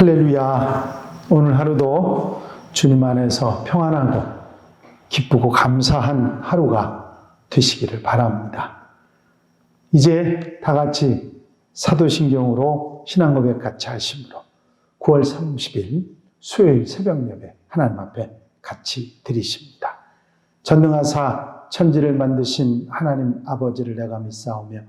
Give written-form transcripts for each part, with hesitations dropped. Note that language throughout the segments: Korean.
할렐루야. 오늘 하루도 주님 안에서 평안하고 기쁘고 감사한 하루가 되시기를 바랍니다. 이제 다 같이 사도신경으로 신앙고백 같이 하심으로 9월 30일 수요일 새벽 예배 하나님 앞에 같이 드리십니다. 전능하사 천지를 만드신 하나님 아버지를 내가 믿사오며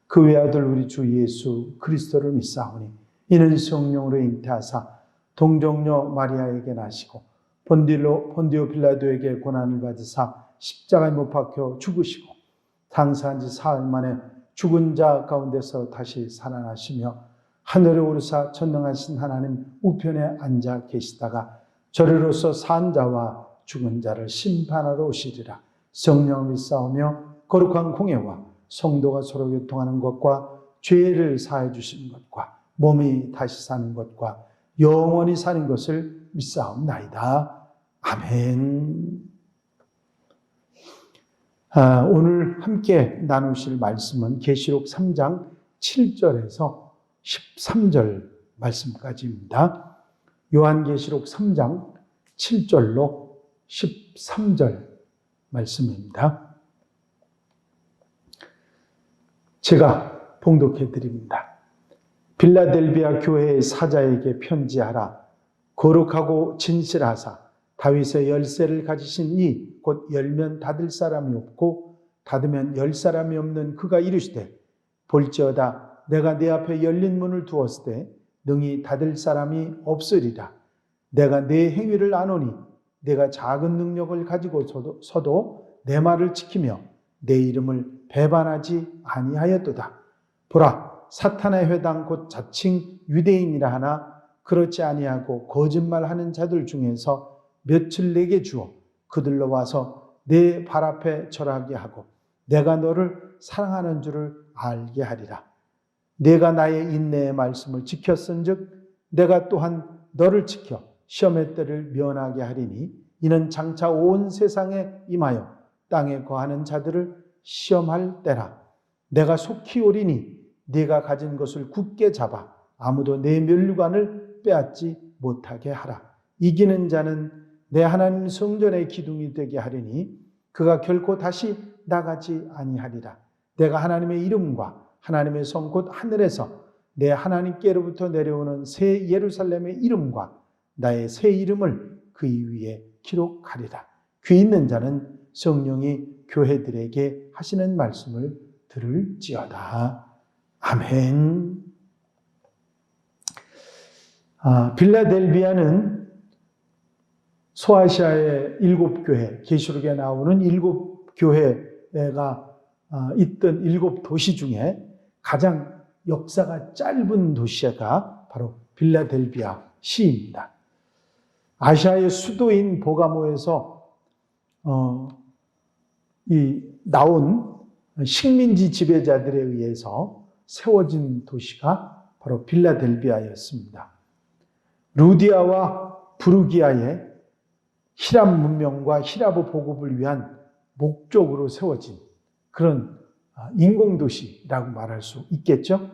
그 외아들 우리 주 예수 그리스도를 믿사오니 이는 성령으로 잉태하사 동정녀 마리아에게 나시고 본디오 빌라도에게 고난을 받으사 십자가에 못 박혀 죽으시고 장사한 지 사흘 만에 죽은 자 가운데서 다시 살아나시며 하늘에 오르사 전능하신 하나님 우편에 앉아 계시다가 저리로서 산 자와 죽은 자를 심판하러 오시리라. 성령을 믿사오며 거룩한 공예와 성도가 서로 교통하는 것과 죄를 사해 주시는 것과 몸이 다시 사는 것과 영원히 사는 것을 믿사옵나이다. 아멘. 오늘 함께 나누실 말씀은 계시록 3장 7절에서 13절 말씀까지입니다. 요한계시록 3장 7절로 13절 말씀입니다. 제가 봉독해 드립니다. 빌라델비아 교회의 사자에게 편지하라. 거룩하고 진실하사 다윗의 열쇠를 가지신 이 곧 열면 닫을 사람이 없고 닫으면 열 사람이 없는 그가 이르시되 볼지어다 내가 네 앞에 열린 문을 두었을 때 능히 닫을 사람이 없으리라. 내가 네 행위를 아노니 내가 작은 능력을 가지고 서도 내 말을 지키며 내 이름을 배반하지 아니하였도다. 보라 사탄의 회당 곧 자칭 유대인이라 하나 그렇지 아니하고 거짓말하는 자들 중에서 며칠 내게 주어 그들로 와서 내 발 앞에 절하게 하고 내가 너를 사랑하는 줄을 알게 하리라. 내가 나의 인내의 말씀을 지켰은즉 내가 또한 너를 지켜 시험의 때를 면하게 하리니 이는 장차 온 세상에 임하여 땅에 거하는 자들을 시험할 때라. 내가 속히 오리니 네가 가진 것을 굳게 잡아 아무도 내 면류관을 빼앗지 못하게 하라. 이기는 자는 내 하나님 성전의 기둥이 되게 하리니 그가 결코 다시 나가지 아니하리라. 내가 하나님의 이름과 하나님의 성 곧 하늘에서 내 하나님께로부터 내려오는 새 예루살렘의 이름과 나의 새 이름을 그 위에 기록하리라. 귀 있는 자는 성령이 교회들에게 하시는 말씀을 들을지어다. 아멘. 빌라델비아는 소아시아의 7교회, 계시록에 나오는 7교회가 있던 7도시 중에 가장 역사가 짧은 도시가 바로 빌라델비아 시입니다. 아시아의 수도인 보가모에서 나온 식민지 지배자들에 의해서 세워진 도시가 바로 빌라델비아였습니다. 루디아와 부르기아의 히랍 문명과 히랍어 보급을 위한 목적으로 세워진 그런 인공도시라고 말할 수 있겠죠.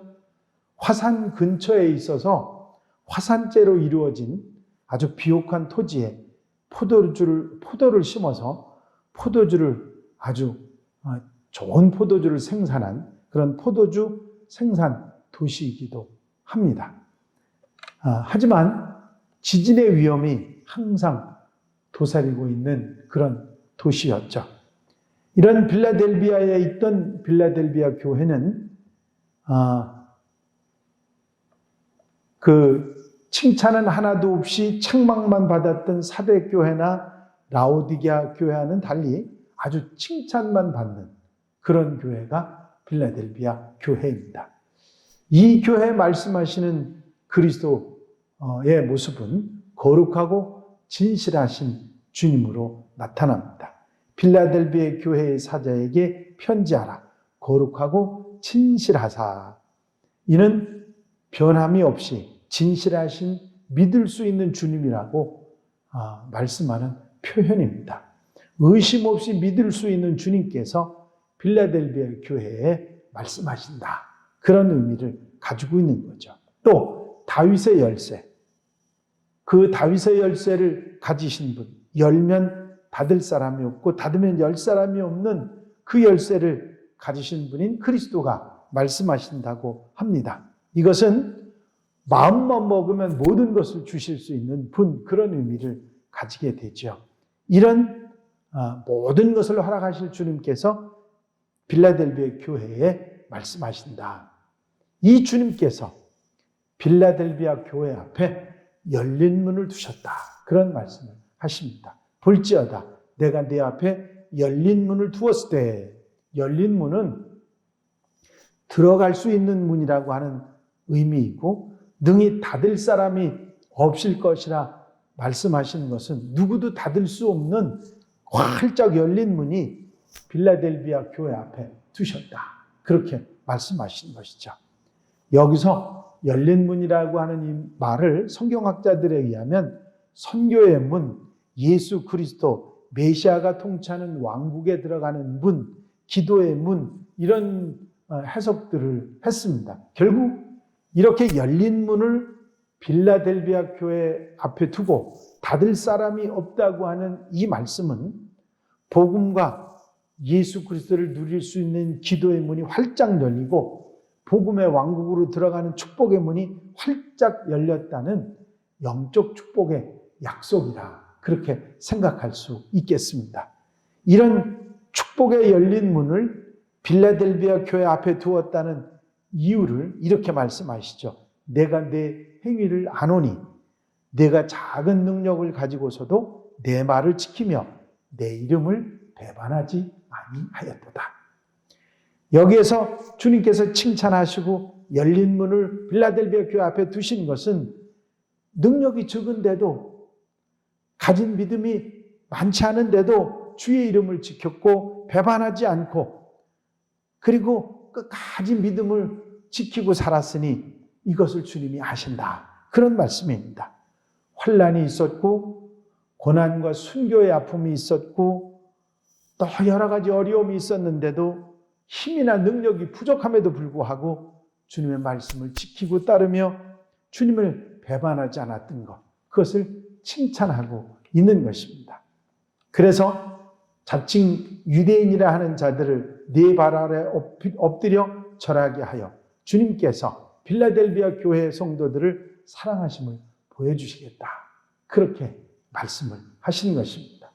화산 근처에 있어서 화산재로 이루어진 아주 비옥한 토지에 포도를 심어서 포도주를 아주 좋은 포도주를 생산한 그런 포도주 생산 도시이기도 합니다. 하지만 지진의 위험이 항상 도사리고 있는 그런 도시였죠. 이런 빌라델비아에 있던 빌라델비아 교회는 그 칭찬은 하나도 없이 책망만 받았던 사대교회나 라오디게아 교회와는 달리 아주 칭찬만 받는 그런 교회가 빌라델비아 교회입니다. 이 교회에 말씀하시는 그리스도의 모습은 거룩하고 진실하신 주님으로 나타납니다. 빌라델비아 교회의 사자에게 편지하라. 거룩하고 진실하사. 이는 변함이 없이 진실하신 믿을 수 있는 주님이라고 말씀하는 표현입니다. 의심 없이 믿을 수 있는 주님께서 빌라델비아 교회에 말씀하신다. 그런 의미를 가지고 있는 거죠. 또 다윗의 열쇠, 그 다윗의 열쇠를 가지신 분, 열면 닫을 사람이 없고 닫으면 열 사람이 없는 그 열쇠를 가지신 분인 그리스도가 말씀하신다고 합니다. 이것은 마음만 먹으면 모든 것을 주실 수 있는 분, 그런 의미를 가지게 되죠. 이런 모든 것을 허락하실 주님께서 빌라델비아 교회에 말씀하신다. 이 주님께서 빌라델비아 교회 앞에 열린 문을 두셨다. 그런 말씀을 하십니다. 볼지어다 내가 네 앞에 열린 문을 두었을 때, 열린 문은 들어갈 수 있는 문이라고 하는 의미이고 능히 닫을 사람이 없을 것이라 말씀하시는 것은 누구도 닫을 수 없는 활짝 열린 문이 빌라델비아 교회 앞에 두셨다. 그렇게 말씀하시는 것이죠. 여기서 열린 문이라고 하는 이 말을 성경학자들에 의하면 선교의 문, 예수 그리스도 메시아가 통치하는 왕국에 들어가는 문, 기도의 문, 이런 해석들을 했습니다. 결국 이렇게 열린 문을 빌라델비아 교회 앞에 두고 닫을 사람이 없다고 하는 이 말씀은 복음과 예수 그리스도를 누릴 수 있는 기도의 문이 활짝 열리고 복음의 왕국으로 들어가는 축복의 문이 활짝 열렸다는 영적 축복의 약속이라 그렇게 생각할 수 있겠습니다. 이런 축복의 열린 문을 빌라델비아 교회 앞에 두었다는 이유를 이렇게 말씀하시죠. 내가 내 행위를 아노니 내가 작은 능력을 가지고서도 내 말을 지키며 내 이름을 배반하지 아니하였도다. 여기에서 주님께서 칭찬하시고 열린 문을 빌라델비아 교회 앞에 두신 것은 능력이 적은데도 가진 믿음이 많지 않은데도 주의 이름을 지켰고 배반하지 않고 그리고 끝까지 믿음을 지키고 살았으니 이것을 주님이 아신다. 그런 말씀입니다. 환난이 있었고 고난과 순교의 아픔이 있었고 또 여러 가지 어려움이 있었는데도 힘이나 능력이 부족함에도 불구하고 주님의 말씀을 지키고 따르며 주님을 배반하지 않았던 것, 그것을 칭찬하고 있는 것입니다. 그래서 자칭 유대인이라 하는 자들을 네 발 아래 엎드려 절하게 하여 주님께서 빌라델비아 교회 성도들을 사랑하심을 보여주시겠다. 그렇게 말씀을 하시는 것입니다.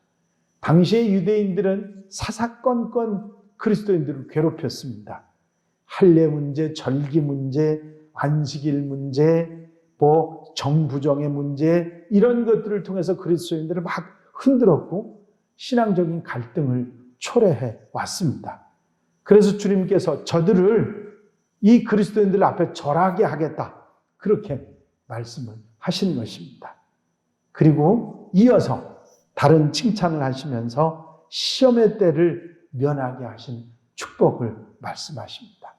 당시의 유대인들은 사사건건 그리스도인들을 괴롭혔습니다. 할례 문제, 절기 문제, 안식일 문제, 정부정의 문제, 이런 것들을 통해서 그리스도인들을 막 흔들었고 신앙적인 갈등을 초래해 왔습니다. 그래서 주님께서 저들을 이 그리스도인들 앞에 절하게 하겠다. 그렇게 말씀을 하시는 것입니다. 그리고 이어서 다른 칭찬을 하시면서 시험의 때를 면하게 하신 축복을 말씀하십니다.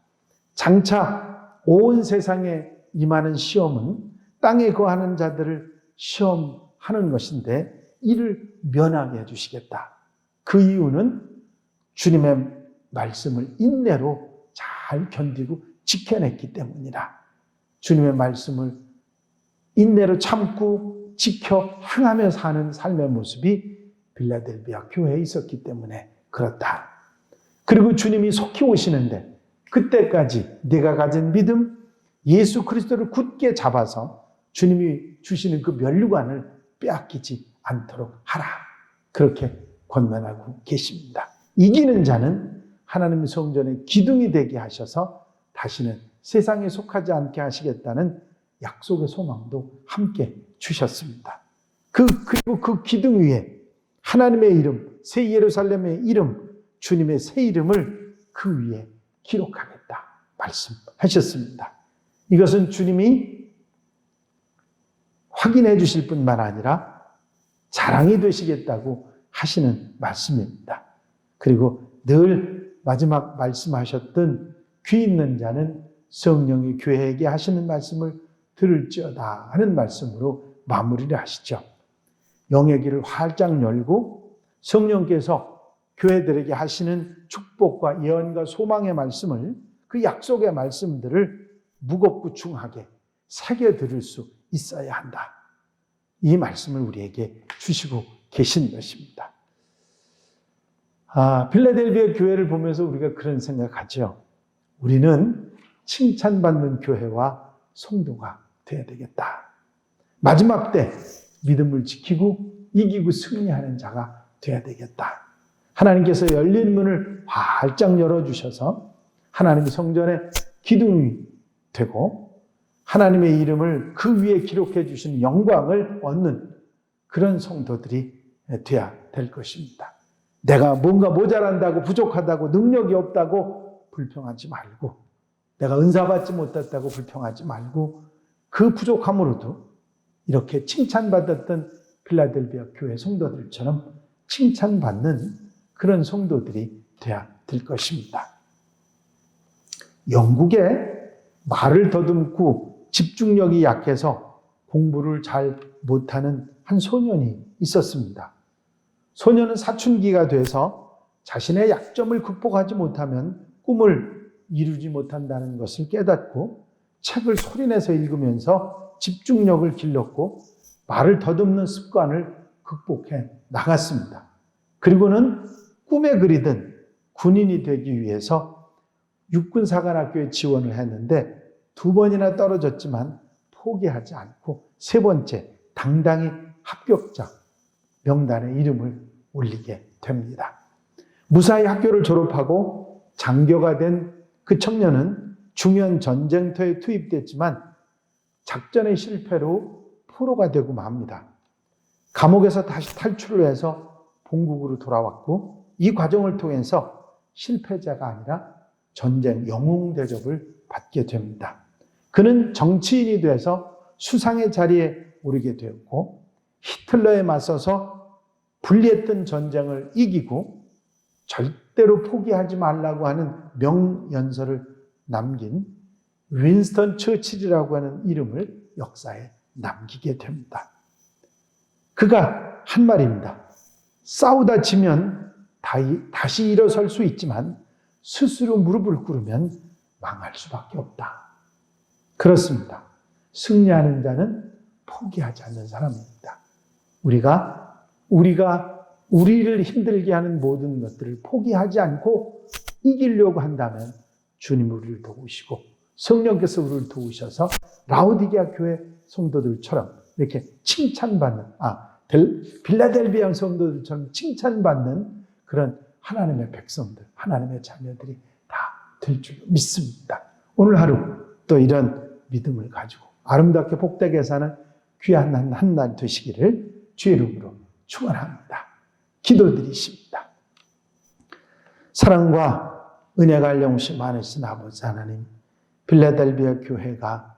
장차 온 세상에 임하는 시험은 땅에 거하는 자들을 시험하는 것인데 이를 면하게 해주시겠다. 그 이유는 주님의 말씀을 인내로 잘 견디고 지켜냈기 때문이라. 주님의 말씀을 인내로 참고 지켜 행하며 사는 삶의 모습이 빌라델비아 교회에 있었기 때문에 그렇다. 그리고 주님이 속히 오시는데 그때까지 네가 가진 믿음, 예수 그리스도를 굳게 잡아서 주님이 주시는 그 면류관을 빼앗기지 않도록 하라. 그렇게 권면하고 계십니다. 이기는 자는 하나님의 성전의 기둥이 되게 하셔서 다시는 세상에 속하지 않게 하시겠다는 약속의 소망도 함께 주셨습니다. 그리고 그 기둥 위에 하나님의 이름, 새 예루살렘의 이름, 주님의 새 이름을 그 위에 기록하겠다 말씀하셨습니다. 이것은 주님이 확인해 주실 뿐만 아니라 자랑이 되시겠다고 하시는 말씀입니다. 그리고 늘 마지막 말씀하셨던 귀 있는 자는 성령이 교회에게 하시는 말씀을 들을지어다 하는 말씀으로 마무리를 하시죠. 영의 길을 활짝 열고 성령께서 교회들에게 하시는 축복과 예언과 소망의 말씀을, 그 약속의 말씀들을 무겁고 중하게 새겨 들을 수 있어야 한다. 이 말씀을 우리에게 주시고 계신 것입니다. 빌라델비아 교회를 보면서 우리가 그런 생각하죠. 우리는 칭찬받는 교회와 성도가 되어야 되겠다. 마지막 때 믿음을 지키고 이기고 승리하는 자가 되어야 되겠다. 하나님께서 열린 문을 활짝 열어주셔서 하나님의 성전에 기둥이 되고 하나님의 이름을 그 위에 기록해 주신 영광을 얻는 그런 성도들이 되어야 될 것입니다. 내가 뭔가 모자란다고 부족하다고 능력이 없다고 불평하지 말고 내가 은사받지 못했다고 불평하지 말고 그 부족함으로도 이렇게 칭찬받았던 필라델비아 교회 성도들처럼 칭찬받는 그런 성도들이 되어야 될 것입니다. 영국에 말을 더듬고 집중력이 약해서 공부를 잘 못하는 한 소년이 있었습니다. 소년은 사춘기가 돼서 자신의 약점을 극복하지 못하면 꿈을 이루지 못한다는 것을 깨닫고 책을 소리내서 읽으면서 집중력을 길렀고 말을 더듬는 습관을 극복해 나갔습니다. 그리고는 꿈에 그리던 군인이 되기 위해서 육군사관학교에 지원을 했는데 2번이나 떨어졌지만 포기하지 않고 3번째 당당히 합격자 명단에 이름을 올리게 됩니다. 무사히 학교를 졸업하고 장교가 된 그 청년은 중요한 전쟁터에 투입됐지만 작전의 실패로 포로가 되고 맙니다. 감옥에서 다시 탈출을 해서 본국으로 돌아왔고 이 과정을 통해서 실패자가 아니라 전쟁 영웅 대접을 받게 됩니다. 그는 정치인이 돼서 수상의 자리에 오르게 되었고 히틀러에 맞서서 불리했던 전쟁을 이기고 절대로 포기하지 말라고 하는 명연설을 남긴 윈스턴 처칠이라고 하는 이름을 역사에 남기게 됩니다. 그가 한 말입니다. 싸우다 지면 다시 일어설 수 있지만 스스로 무릎을 꿇으면 망할 수밖에 없다. 그렇습니다. 승리하는 자는 포기하지 않는 사람입니다. 우리가 우리를 힘들게 하는 모든 것들을 포기하지 않고 이기려고 한다면 주님 우리를 도우시고 성령께서 우리를 도우셔서 라오디게아 교회 성도들처럼 이렇게 칭찬받는 빌라델비아 성도들처럼 칭찬받는 그런 하나님의 백성들, 하나님의 자녀들이 다 될 줄 믿습니다. 오늘 하루 또 이런 믿음을 가지고 아름답게 복되게 사는 귀한 한 날 되시기를 주의 이름으로 축원합니다. 기도드리십니다. 사랑과 은혜가 영시 많으신 아버지 하나님, 빌라델비아 교회가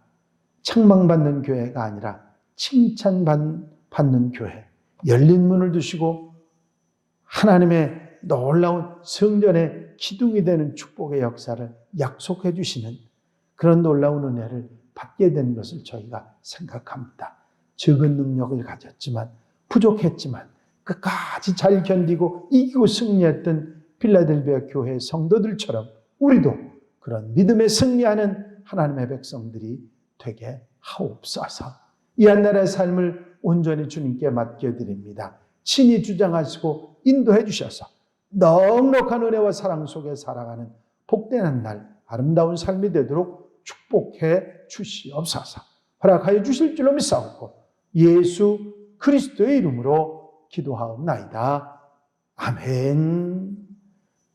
책망받는 교회가 아니라 칭찬받는 교회, 열린 문을 두시고 하나님의 놀라운 성전의 기둥이 되는 축복의 역사를 약속해 주시는 그런 놀라운 은혜를 받게 된 것을 저희가 생각합니다. 적은 능력을 가졌지만 부족했지만 끝까지 잘 견디고 이기고 승리했던 필라델비아 교회 성도들처럼 우리도 그런 믿음에 승리하는 하나님의 백성들이 되게 하옵소서. 이 한날의 삶을 온전히 주님께 맡겨드립니다. 친히 주장하시고 인도해 주셔서 넉넉한 은혜와 사랑 속에 살아가는 복된 한날 아름다운 삶이 되도록 축복해 주시옵소서. 허락하여 주실 줄로 믿사옵고 예수 그리스도의 이름으로 기도하옵나이다. 아멘.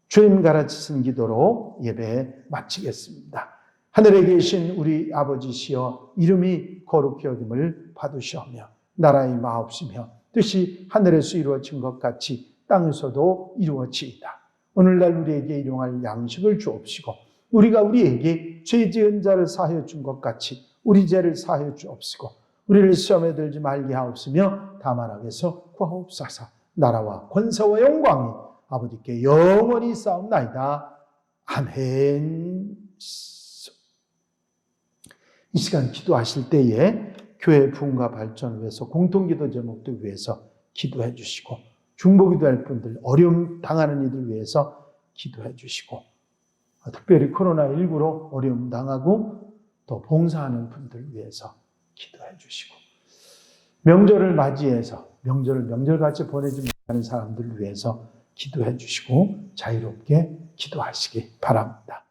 주님 가르치신 기도로 예배 마치겠습니다. 하늘에 계신 우리 아버지시여 이름이 거룩히 여김을 받으시오며 나라의 마옵시며 뜻이 하늘에서 이루어진 것 같이 땅에서도 이루어지이다. 오늘날 우리에게 일용할 양식을 주옵시고 우리가 우리에게 죄 지은 자를 사하여 준 것 같이 우리 죄를 사하여 주옵시고 우리를 시험에 들지 말게 하옵시며 다만 악에서 구하옵소서. 나라와 권세와 영광이 아버지께 영원히 쌓옵나이다. 아멘. 이 시간 기도하실 때에 교회 부흥과 발전을 위해서 공통기도 제목들 위해서 기도해 주시고 중보기도할 분들, 어려움 당하는 이들 위해서 기도해 주시고 특별히 코로나19로 어려움 당하고 또 봉사하는 분들 위해서 기도해 주시고 명절을 맞이해서 명절을 명절같이 보내지 못하는 사람들을 위해서 기도해 주시고 자유롭게 기도하시기 바랍니다.